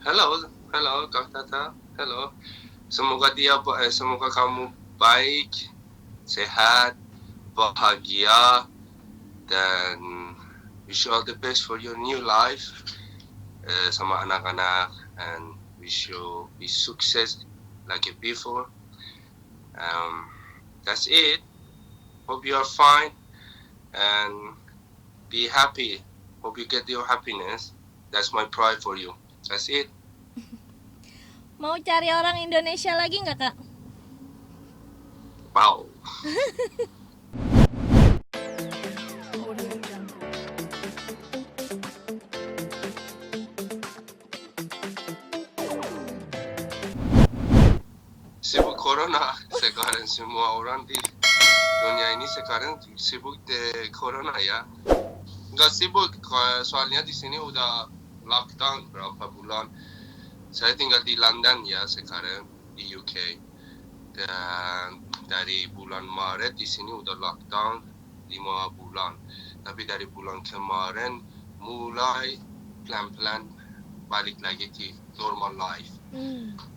Halo, halo Kak Tata. Halo. Semoga kamu baik, sehat, bahagia, dan wish you all the best for your new life sama anak-anak, and wish you be success like before. That's it. Hope you are fine and be happy. Hope you get your happiness. That's my pride for you. That's it. Mau cari orang Indonesia lagi nggak, Kak? Wow. Sibuk corona sekarang, semua orang di dunia ini sekarang sibuk de corona ya. Nggak sibuk, soalnya di sini udah lockdown berapa bulan. Saya tinggal di London ya sekarang, di UK. Dan dari bulan Maret di sini udah lockdown 5 bulan. Tapi dari bulan kemarin mulai pelan-pelan balik lagi ke normal life.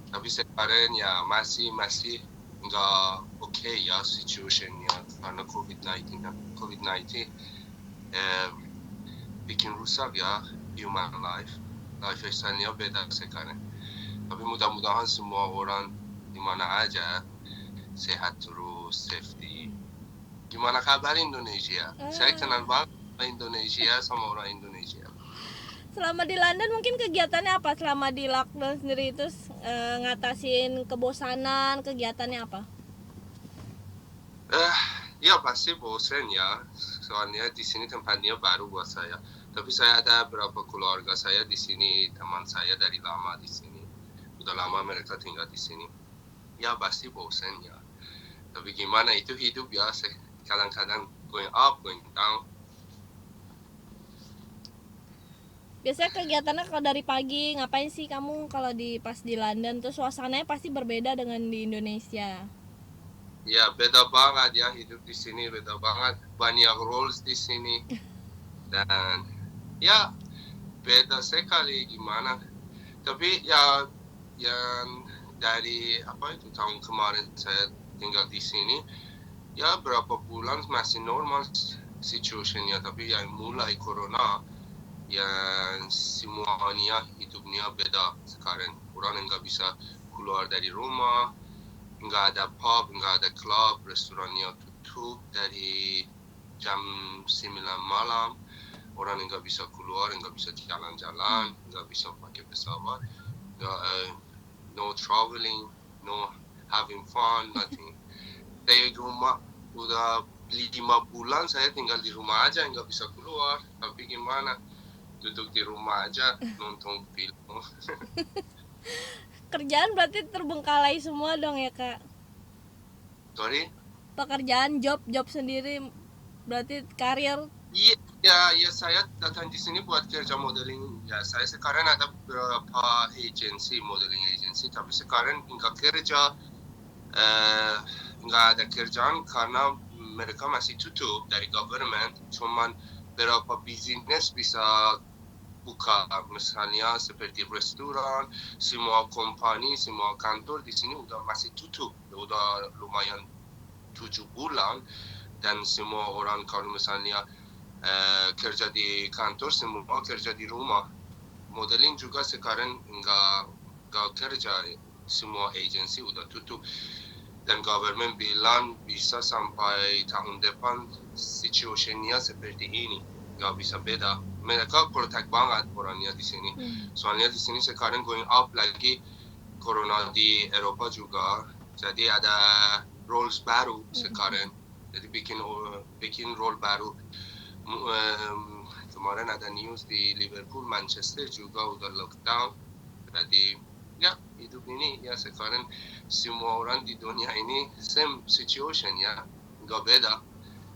Tapi sekarang ya masih nggak oke ya situationnya karena COVID-19 bikin rusak ya human lifestyle-nya beda sekarang. Tapi mudah-mudahan semua orang di mana aja sehat terus, safety. Gimana kabar Indonesia? Saya kenal banget Indonesia sama orang Indonesia. Selama di London mungkin kegiatannya apa selama di lockdown sendiri, itu ngatasin kebosanan, kegiatannya apa? Ya pasti bosen ya, soalnya di sini tempatnya baru buat saya. Tapi saya ada beberapa keluarga saya di sini, teman saya dari lama di sini. Udah lama mereka tinggal di sini. Ya pasti bosen ya. Tapi gimana, itu hidup ya, kadang-kadang going up, going down. Biasanya kegiatannya kalau dari pagi ngapain sih kamu kalau pas di London tuh suasananya pasti berbeda dengan di Indonesia. Ya beda banget ya, hidup di sini beda banget. Banyak rules di sini dan ya beda sekali gimana. Tapi ya yang dari tahun kemarin saya tinggal di sini, ya berapa bulan masih normal situationnya. Tapi yang mulai corona, yang semuanya hidupnya beda sekarang. Orang nggak bisa keluar dari rumah, nggak ada pub, nggak ada club, restorannya tutup dari jam 9 malam. Orang nggak bisa keluar, nggak bisa jalan-jalan, nggak bisa pakai pesawat, no traveling, no having fun, nothing. Dari rumah udah 5 bulan saya tinggal di rumah aja, nggak bisa keluar. Tapi gimana, duduk di rumah aja nonton film. Kerjaan berarti terbengkalai semua dong ya, Kak? Sorry. Pekerjaan, job sendiri berarti karir. Iya, saya datang di sini buat kerja modeling. Ya, saya sekarang ada beberapa modeling agency, tapi sekarang nggak ada kerjaan karena mereka masih tutup dari government. Cuman beberapa bisnis bisa buka, misalnya seperti restoran, semua company, semua kantor di sini udah masih tutup, udah lumayan 7 bulan. Dan semua orang kalau misalnya kerja di kantor, semua kerja di rumah. Modeling juga sekarang nggak kerja, semua agensi udah tutup. Dan government bilang bisa sampai tahun depan situationnya seperti ini, nggak bisa beda. Mereka protect banget orangnya di sini. Soalnya di sini sekarang going up lagi corona di Eropa juga. Jadi ada rules baru sekarang. Jadi bikin rule baru. Kemarin ada news di Liverpool, Manchester juga udah lockdown. Jadi ya hidup ini ya sekarang semua orang di dunia ini same situation ya, nggak beda.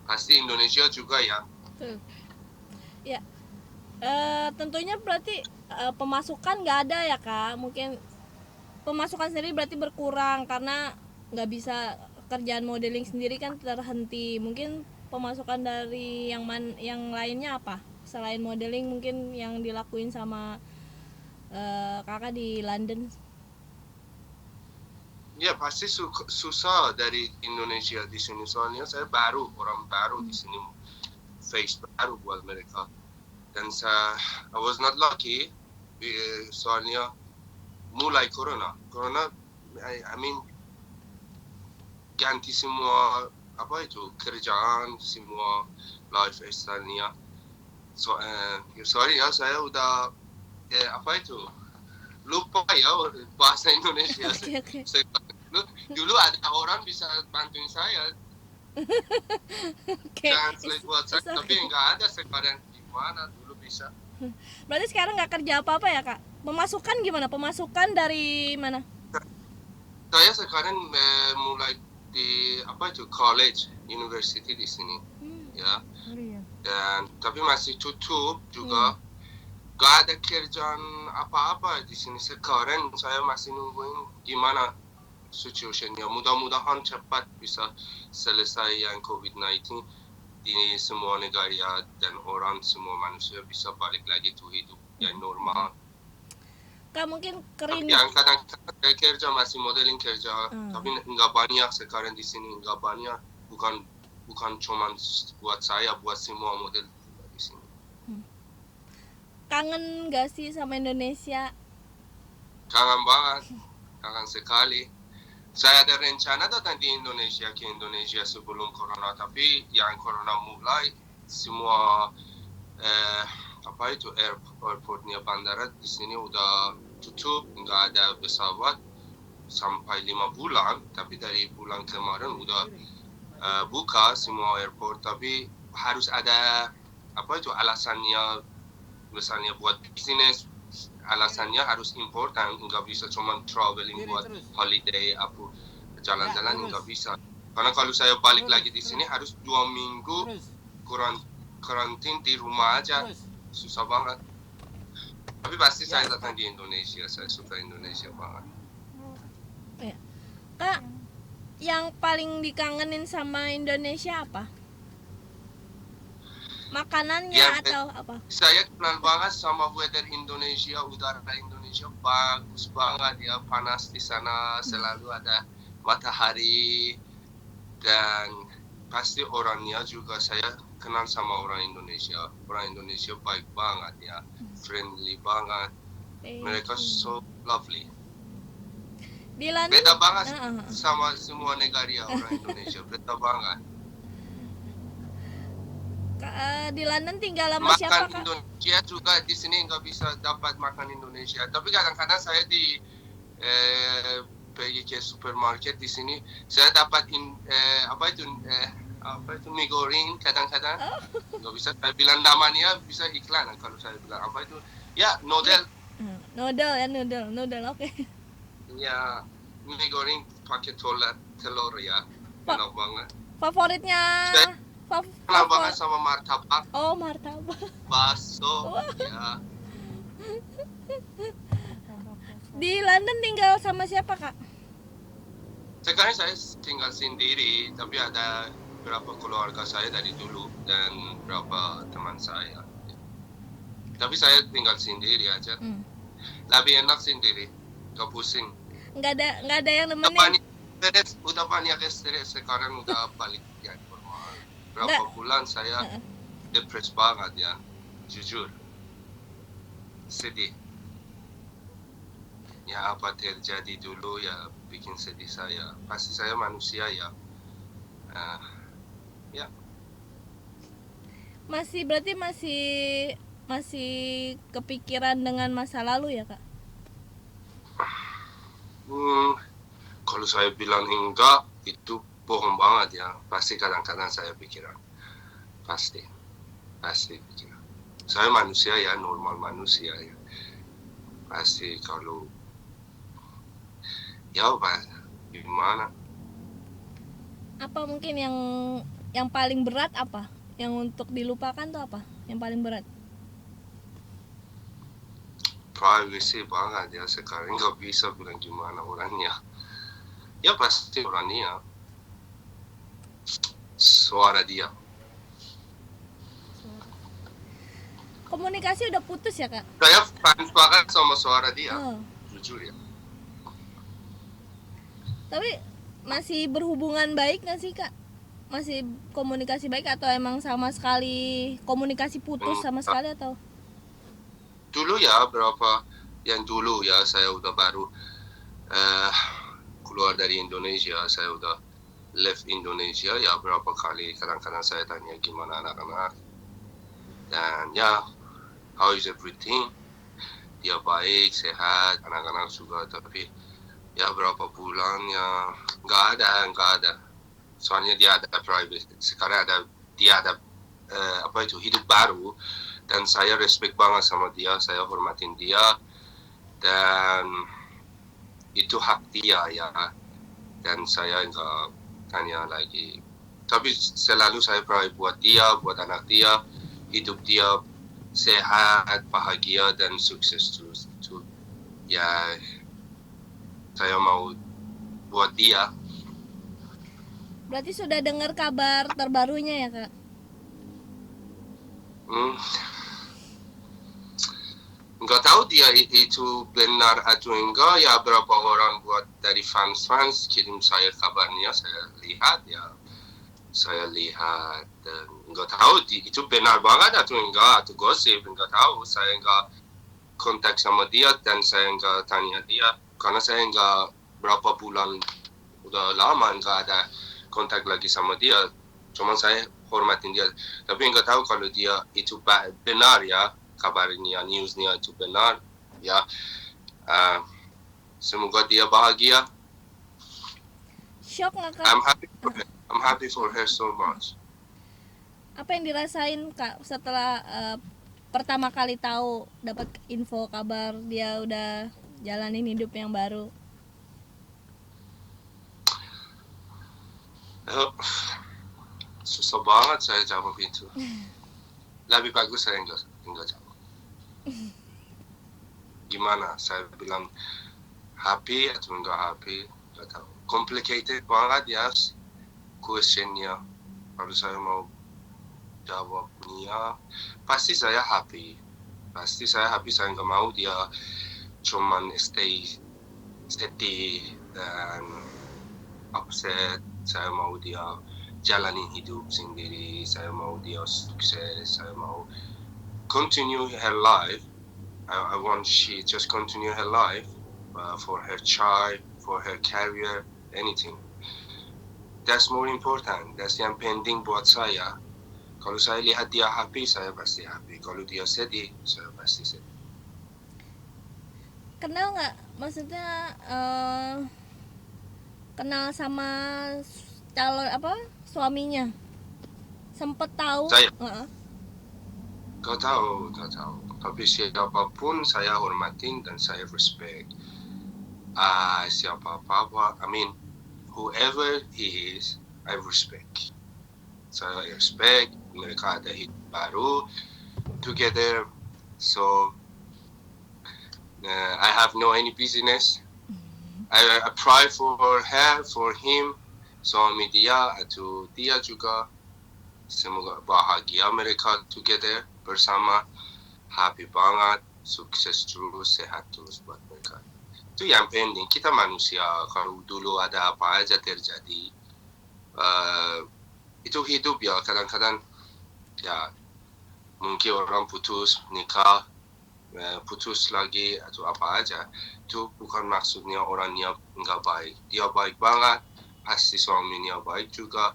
Pasti Indonesia juga ya. Ya, tentunya berarti pemasukan nggak ada ya, Kak? Mungkin pemasukan sendiri berarti berkurang karena nggak bisa, kerjaan modeling sendiri kan terhenti. Mungkin pemasukan dari yang lainnya apa selain modeling mungkin yang dilakuin sama kakak di London? Ya pasti susah dari Indonesia di sini, soalnya saya orang baru di sini, face baru buat mereka. Dan I was not lucky, soalnya mulai corona, I mean ganti semua kerjaan, semua lifestyle-nya. Sorry ya, saya udah lupa ya bahasa Indonesia. Oke. Dulu ada orang bisa bantuin saya Oke. translate buat saya, It's tapi okay. nggak ada sekarang. Gimana dulu bisa? Berarti sekarang nggak kerja apa-apa ya kak? Pemasukan gimana? Pemasukan dari mana? Saya sekarang mulai di college, university di sini, ya. Dan tapi masih tutup juga. Gak ada kerjaan apa-apa di sini sekarang. Saya masih nungguin gimana situationnya. Mudah-mudahan cepat bisa selesai yang COVID-19 di semua negara, dan orang, semua manusia bisa balik lagi tuh hidup yang normal. Kak mungkin Tapi yang kadang-kadang saya kerja masih modeling kerja, tapi nggak banyak sekarang di sini, nggak banyak. Bukan cuma buat saya, buat semua model di sini. Kangen gak sih sama Indonesia? Kangen banget, kangen sekali. Saya ada rencana datang ke Indonesia sebelum corona, tapi yang corona mulai, semua airportnya, bandara di sini udah tutup, nggak ada pesawat sampai 5 bulan. Tapi dari bulan kemarin udah buka semua airport, tapi harus ada alasannya. Misalnya buat bisnis, alasannya harus important, nggak bisa cuma traveling buat holiday, jalan-jalan, nggak bisa. Karena kalau saya balik lagi di sini harus 2 minggu karantin di rumah aja, susah banget. Tapi pasti saya datang di Indonesia, saya suka Indonesia banget. Kak, yang paling dikangenin sama Indonesia apa? Makanannya atau apa? Saya kenal banget sama weather Indonesia, udara Indonesia bagus banget ya, panas di sana, selalu ada matahari, dan pasti orangnya juga saya kenal sama orang Indonesia. Orang Indonesia baik banget ya, friendly banget, mereka so lovely. Beda banget sama semua negara orang Indonesia, beda banget. Di London tinggal sama siapa kak? Makan Indonesia juga di sini nggak bisa dapat makan Indonesia. Tapi kadang-kadang saya pergi ke supermarket di sini, saya dapat mie goreng kadang-kadang. Nggak bisa saya bilang namanya, bisa iklan kalau saya bilang noodle. Noodle, oke. Ya, mie goreng pakai telur ya, enak banget. Favoritnya? Kenal banget sama martabak. Oh, martabak. Bakso, ya. Di London tinggal sama siapa kak? Sekarang saya tinggal sendiri, tapi ada beberapa keluarga saya dari dulu dan beberapa teman saya. Tapi saya tinggal sendiri aja. Lebih enak sendiri, gak pusing. Nggak ada yang nemenin. Udah banyak stres, sekarang udah balik ya. Berapa bulan saya depres banget ya, jujur, sedih. Ya apa terjadi dulu ya bikin sedih saya. Pasti saya manusia ya. Ya. Berarti masih kepikiran dengan masa lalu ya kak? Kalau saya bilang enggak, itu bohong banget ya. Pasti kadang-kadang saya pikiran, pasti pikiran. Saya manusia ya, normal manusia ya. Pasti kalau ya gimana? Apa mungkin yang paling berat apa? Yang untuk dilupakan tuh apa? Yang paling berat? Privacy banget ya, sekarang nggak bisa bilang gimana orangnya. Ya pasti orangnya. Suara dia. komunikasi udah putus ya kak? Saya fans banget sama suara dia, Oh. jujur ya. Tapi masih berhubungan baik nggak sih kak? Masih komunikasi baik atau emang sama sekali komunikasi putus sama sekali atau? Dulu ya, yang dulu ya saya udah baru keluar dari Indonesia, saya udah left Indonesia ya, berapa kali kadang-kadang saya tanya gimana anak-anak, dan ya, how is everything, dia baik, sehat, anak-anak juga, tapi ya berapa bulan ya nggak ada, soalnya dia ada private, sekarang dia ada hidup baru, dan saya respect banget sama dia, saya hormatin dia, dan itu hak dia ya, dan saya nggak tanya lagi, tapi selalu saya pray buat dia, buat anak dia, hidup dia sehat, bahagia, dan sukses terus. Itu ya saya mau buat dia. Berarti sudah dengar kabar terbarunya ya kak? Nggak tahu dia itu benar atau enggak ya, berapa orang buat dari fans kirim saya kabarnya, saya lihat dan nggak tahu itu benar banget atau enggak, atau gosip, nggak tahu, saya nggak kontak sama dia dan saya nggak tanya dia karena saya nggak berapa bulan udah lama nggak ada kontak lagi sama dia, cuma saya hormatin dia, tapi nggak tahu kalau dia itu benar ya, kabarnya, newsnya itu benar ya. Semoga dia bahagia. Shock nggak kak? I'm happy for her so much. Apa yang dirasain kak setelah pertama kali tahu, dapat info kabar dia udah jalanin hidup yang baru? Susah banget saya jawab itu. Lebih bagus saya enggak jawab. Gimana saya bilang happy atau enggak happy, enggak tahu. Complicated banget ya questionnya. Kalau saya mau jawabnya, pasti saya happy, saya nggak mau dia cuman stay steady dan upset. Saya mau dia jalani hidup sendiri, saya mau dia sukses, saya mau continue her life. I want she just continue her life for her child, for her career, anything. That's more important. That's yang penting buat saya. Kalau saya lihat dia happy, saya pasti happy. Kalau dia sedih, saya pasti sedih. Kenal nggak? Maksudnya kenal sama calon suaminya? Sempet tahu? Saya Gak tahu. Tapi siapapun saya hormatin dan saya respect. Siapa-apa, whoever he is, I respect. Saya respect, mereka ada hidup baru together, so I have no any business. I pray for her, for him, suami dia atau dia juga, semoga bahagia mereka together bersama, happy banget, sukses terus, sehat terus buat mereka. Itu yang penting. Kita manusia, kalau dulu ada apa aja terjadi, itu hidup ya, kadang-kadang ya mungkin orang putus, nikah, putus lagi atau apa aja, itu bukan maksudnya orangnya nggak baik. Dia baik banget, pasti suaminya baik juga.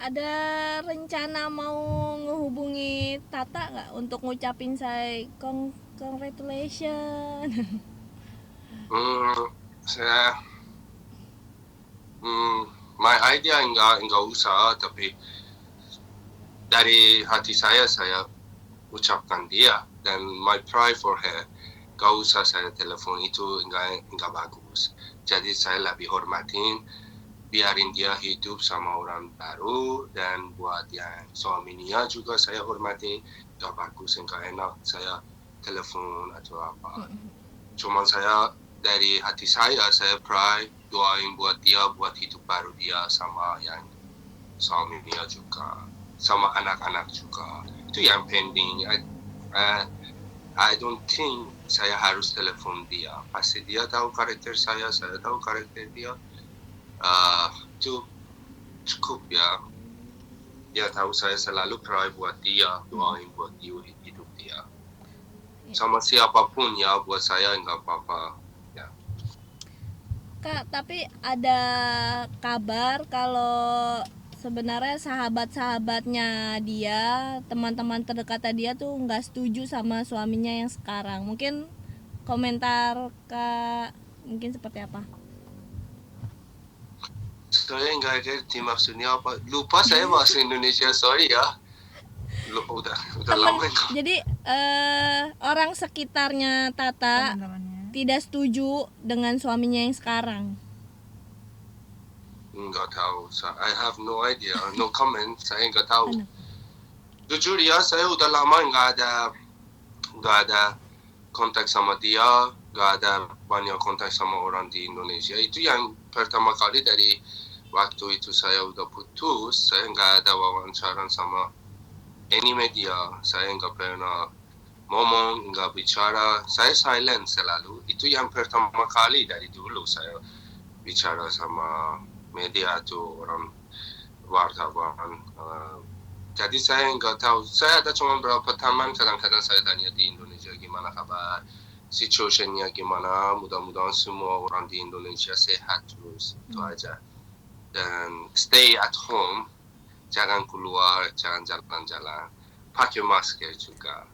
Ada rencana mau ngehubungi Tata nggak untuk ngucapin saya congratulations? Saya my idea enggak usah, tapi dari hati saya ucapkan dia, dan my pray for her, gak usah saya telepon, itu enggak bagus. Jadi saya lebih hormatin, biarin dia hidup sama orang baru, dan buat yang suaminya juga saya hormatin, gak bagus, enggak enak saya telepon atau apa. Cuman saya dari hati saya pray, doain buat dia, buat hidup baru dia sama yang suaminya juga, sama anak-anak juga. Itu yang penting. I don't think saya harus telepon dia. Pasti dia tahu karakter saya tahu karakter dia. Itu cukup ya. Dia tahu saya selalu pray buat dia, doain buat dia, hidup dia. Sama siapapun ya, buat saya nggak apa-apa. Ya. Kak, tapi ada kabar kalau sebenarnya sahabat-sahabatnya dia, teman-teman terdekatnya dia tuh nggak setuju sama suaminya yang sekarang. Mungkin komentar Kak mungkin seperti apa? Saya nggak ngerti maksudnya apa. Lupa saya bahasa Indonesia, sorry ya. Lupa udah lama. Jadi orang sekitarnya Tata tidak setuju dengan suaminya yang sekarang. Nggak tahu. I have no idea, no comment. Saya nggak tahu. Jujur ya, saya udah lama nggak ada kontak sama dia, nggak ada banyak kontak sama orang di Indonesia. Itu yang pertama kali dari waktu itu saya udah putus. Saya nggak ada wawancara sama any media. Saya nggak pernah ngomong, nggak bicara. Saya silent selalu. Itu yang pertama kali dari dulu saya bicara sama media tuh, orang wartawan. Jadi saya nggak tahu. Saya ada cuma beberapa teman, kadang-kadang saya tanya di Indonesia gimana kabar, situasinya gimana. Mudah-mudahan semua orang di Indonesia sehat terus. Itu aja. Dan stay at home, jangan keluar, jangan jalan-jalan, pakai masker juga.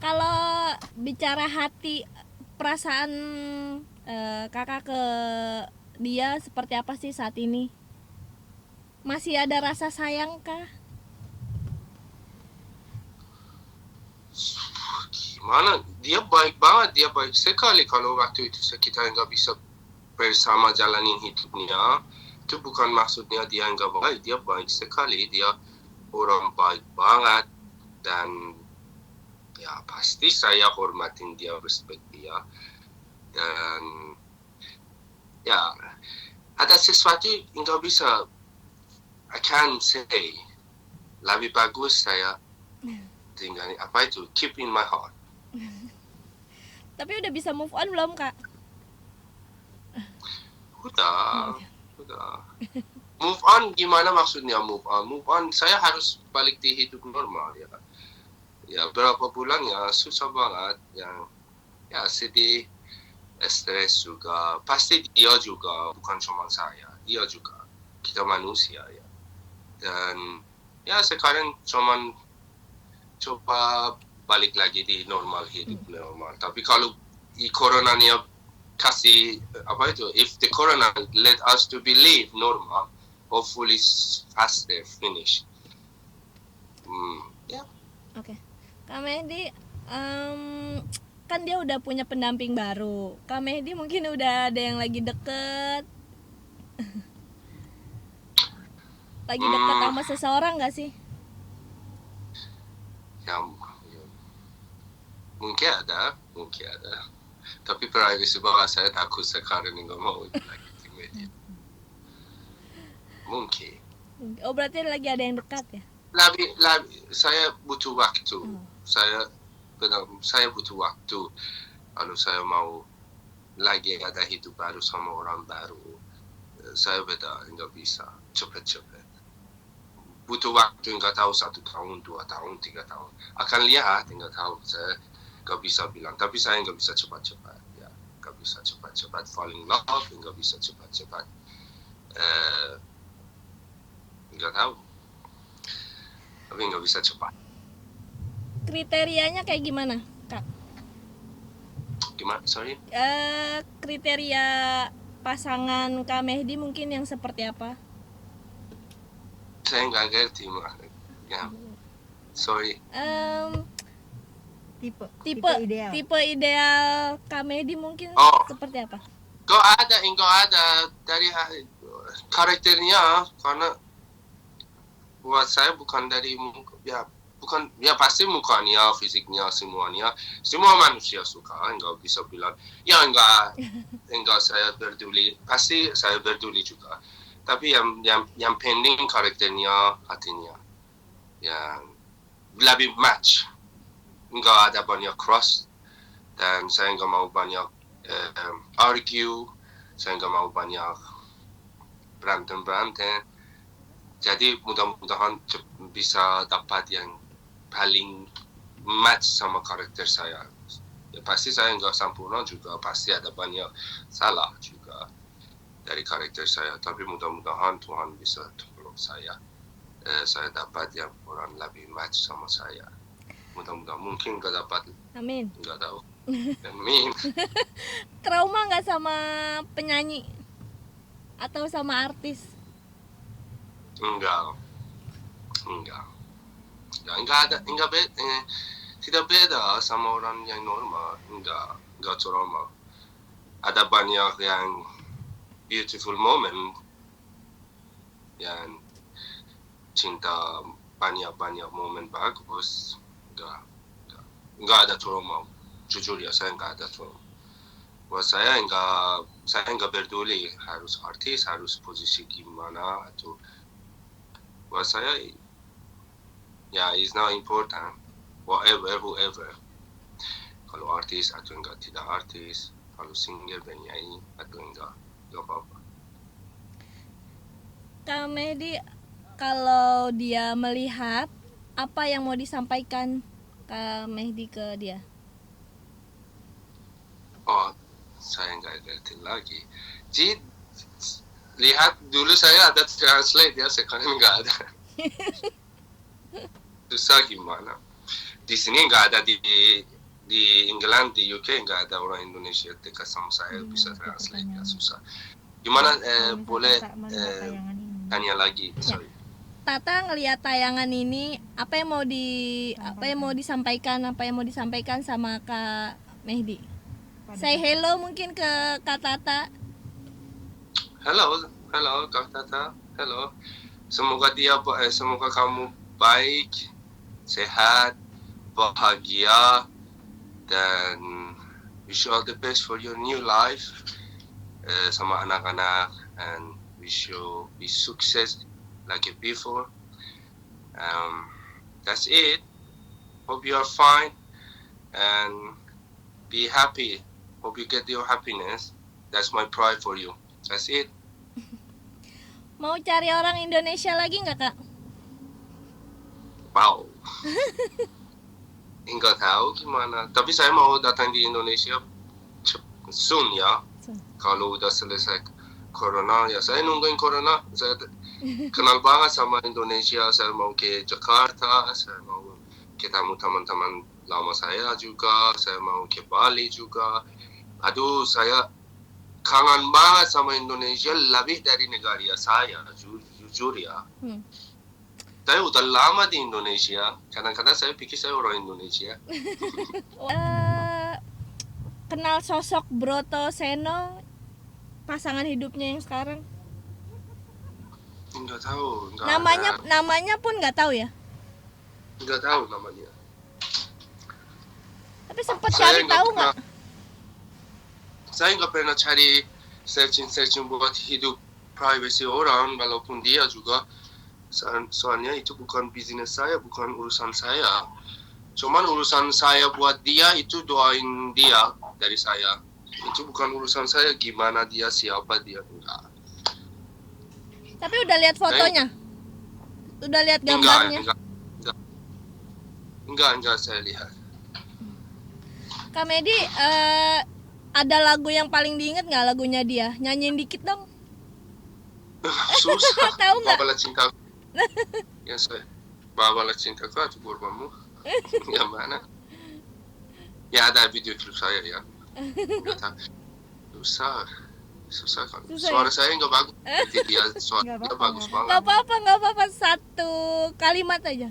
Kalau bicara hati, perasaan kakak ke dia seperti apa sih saat ini? Masih ada rasa sayang kah? Gimana? Dia baik banget, dia baik sekali. Kalau waktu itu kita nggak bisa bersama jalanin hidupnya, itu bukan maksudnya dia nggak baik. Dia baik sekali, dia orang baik banget. Dan ya pasti saya hormatin dia, respect dia. Dan ya ada sesuatu nggak bisa, I can't say. Lebih bagus saya tinggal apa itu, keep in my heart. Tapi udah bisa move on belum kak? Udah. Move on gimana maksudnya move on? Move on saya harus balik di hidup normal ya. Ya berapa bulan ya susah banget, yang ya sedih, stres juga. Pasti dia juga, bukan cuma saya, dia juga. Kita manusia ya. Dan ya sekarang cuman coba balik lagi di normal, hidup normal. Tapi kalau di coronanya kasih apa itu, if the corona let us to believe normal, hopefully faster finish. Ya. Oke. Kak Mehdi, kan dia udah punya pendamping baru. Kak Mehdi mungkin udah ada yang lagi deket. Lagi deket sama seseorang gak sih? Ya, mungkin ada. Tapi privacy banget, saya takut sekarang nggak mau lagi di media. Mungkin. Oh berarti lagi ada yang dekat ya? Lebih saya butuh waktu. Saya butuh waktu. Kalau saya mau lagi ada hidup baru sama orang baru, saya beda, nggak bisa cepat-cepat. Butuh waktu, nggak tahu 1 tahun, 2 tahun, 3 tahun. Akan lihat, nggak tahu. Saya nggak bisa bilang. Tapi saya nggak bisa cepat-cepat. Ya, nggak bisa cepat-cepat falling in love, nggak bisa cepat-cepat. Nggak tahu. Tapi nggak bisa cepat. Kriterianya kayak gimana, Kak? Gimana? Sorry? Kriteria pasangan Kak Mehdi mungkin yang seperti apa? Saya nggak ngerti. Ya. Sorry. Tipe ideal Kak Mehdi mungkin seperti apa? Nggak ada dari karakternya, karena buat saya bukan dari pasti mukanya, fisiknya, semuanya. Semua manusia suka, nggak bisa bilang ya enggak saya peduli. Pasti saya peduli juga. Tapi yang pending karakternya hatinya yang lebih match. Nggak ada banyak cross dan saya nggak mau banyak argue, saya nggak mau banyak berantem. Jadi mudah-mudahan bisa dapat yang paling match sama karakter saya. Ya, pasti saya nggak sempurna juga, pasti ada banyak salah juga dari karakter saya. Tapi mudah-mudahan Tuhan bisa tolong saya. Saya dapat yang orang lebih match sama saya. Mudah-mudahan mungkin nggak dapat. Amin. Nggak tahu. Amin. Trauma nggak sama penyanyi atau sama artis? Enggak ada, tidak beda sama orang yang normal, enggak trauma. Ada banyak yang beautiful moment, yang cinta banyak momen bagus, enggak ada trauma. Jujur ya, saya enggak ada trauma. Buat saya enggak peduli harus artis, harus posisi gimana atau buat saya ya it's not important whoever kalau artis atau tidak artis, kalau singer penyanyi atau enggak apa-apa. Kak Mehdi, kalau dia melihat, apa yang mau disampaikan Kak Mehdi ke dia? Oh, saya enggak ngerti lagi. Jadi lihat dulu saya ada translate ya, sekarang enggak ada. Susah gimana? Di sini enggak ada di England, di UK enggak ada orang Indonesia dekat sama saya bisa translate ya, susah. Gimana boleh tanya lagi? Sorry. Tata ngelihat tayangan ini, apa yang mau disampaikan sama Kak Mehdi? Say hello mungkin ke Kak Tata. Halo Kak Tata. Halo. Semoga kamu baik, sehat, bahagia, dan wish you all the best for your new life sama anak-anak, and wish you be success like before. That's it. Hope you are fine and be happy. Hope you get your happiness. That's my pride for you. That's it. Mau cari orang Indonesia lagi nggak, Kak? Wow. Enggak tahu gimana. Tapi saya mau datang di Indonesia soon ya. Kalau udah selesai corona ya. Saya nungguin corona. Saya kenal banget sama Indonesia. Saya mau ke Jakarta. Saya mau ketemu teman-teman lama saya juga. Saya mau ke Bali juga. Aduh, saya kangen banget sama Indonesia lebih dari negara saya, jujur ya. Saya udah lama di Indonesia. Kadang-kadang saya pikir saya orang Indonesia. Kenal sosok Broto Seno, pasangan hidupnya yang sekarang? Enggak tahu. Namanya pun nggak tahu ya? Enggak tahu namanya. Tapi sempat cari tahu nggak? Saya nggak pernah cari searching buat hidup privasi orang, walaupun dia juga. Soalnya itu bukan bisnis saya, bukan urusan saya. Cuman urusan saya buat dia itu doain dia dari saya. Itu bukan urusan saya gimana dia, siapa dia, enggak. Tapi udah lihat fotonya? Udah lihat gambarnya? Enggak saya lihat. Kak Mehdi, ada lagu yang paling diinget nggak lagunya dia? Nyanyiin dikit dong. Susah. Tahu nggak? Bawalah cintaku. Ya saya. Bawalah cintaku atau kurbamu. Yang mana? Ya ada video klip saya ya. Nggak tahu. Susah kan. Suara saya nggak bagus. Dia suaranya bagus banget. Nggak apa-apa. Satu kalimat aja.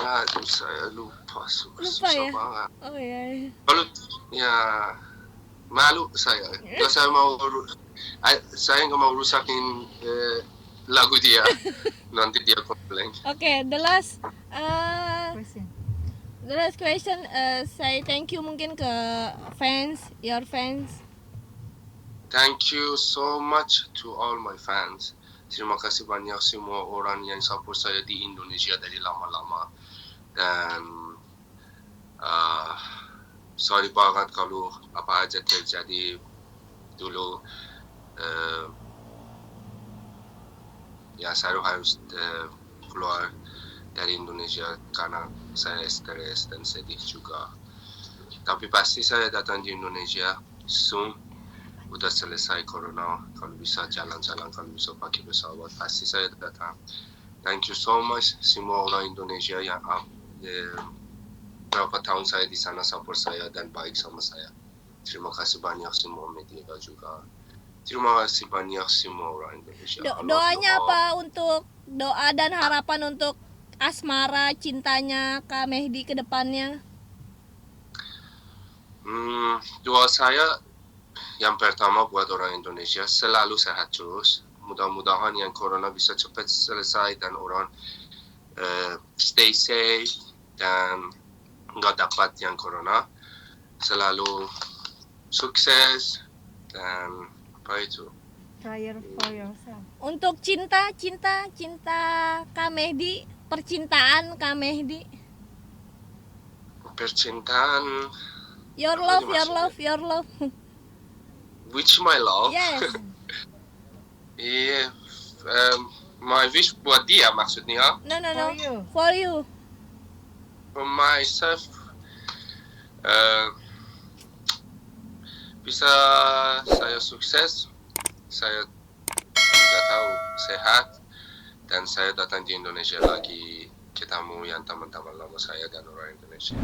Aduh, saya lupa susah ya? banget. Oh iya. Kalau ya malu saya. Kalau saya nggak mau rusakin lagu dia. Nanti dia komplain. Okay, the last question. Say thank you mungkin ke your fans. Thank you so much to all my fans. Terima kasih banyak semua orang yang support saya di Indonesia dari lama-lama. Dan sorry banget kalau apa aja terjadi dulu. Ya saya harus keluar dari Indonesia karena saya stres dan sedih juga. Tapi pasti saya datang di Indonesia soon. Udah selesai corona, kalau bisa jalan-jalan, kalau bisa pakai pesawat, pasti saya datang. Thank you so much semua orang Indonesia yang berapa tahun saya di sana support saya dan baik sama saya. Terima kasih banyak semua media juga. Terima kasih banyak semua orang Indonesia. Doanya apa untuk doa dan harapan untuk asmara cintanya Kak Mehdi ke depannya? Doa saya yang pertama buat orang Indonesia selalu sehat terus. Mudah-mudahan yang corona bisa cepat selesai dan orang stay safe dan nggak dapat yang corona. Selalu sukses dan apa itu? Care for yourself. Untuk cinta Kak Mehdi, percintaan Kak Mehdi. Percintaan. Your love. Which my love? Yes. Yeah. My wish buat dia maksudnya. No. For you. For you. For myself. Bisa saya sukses, saya tidak tahu sehat, dan saya datang di Indonesia lagi ketemu yang teman-teman lama saya dan orang Indonesia.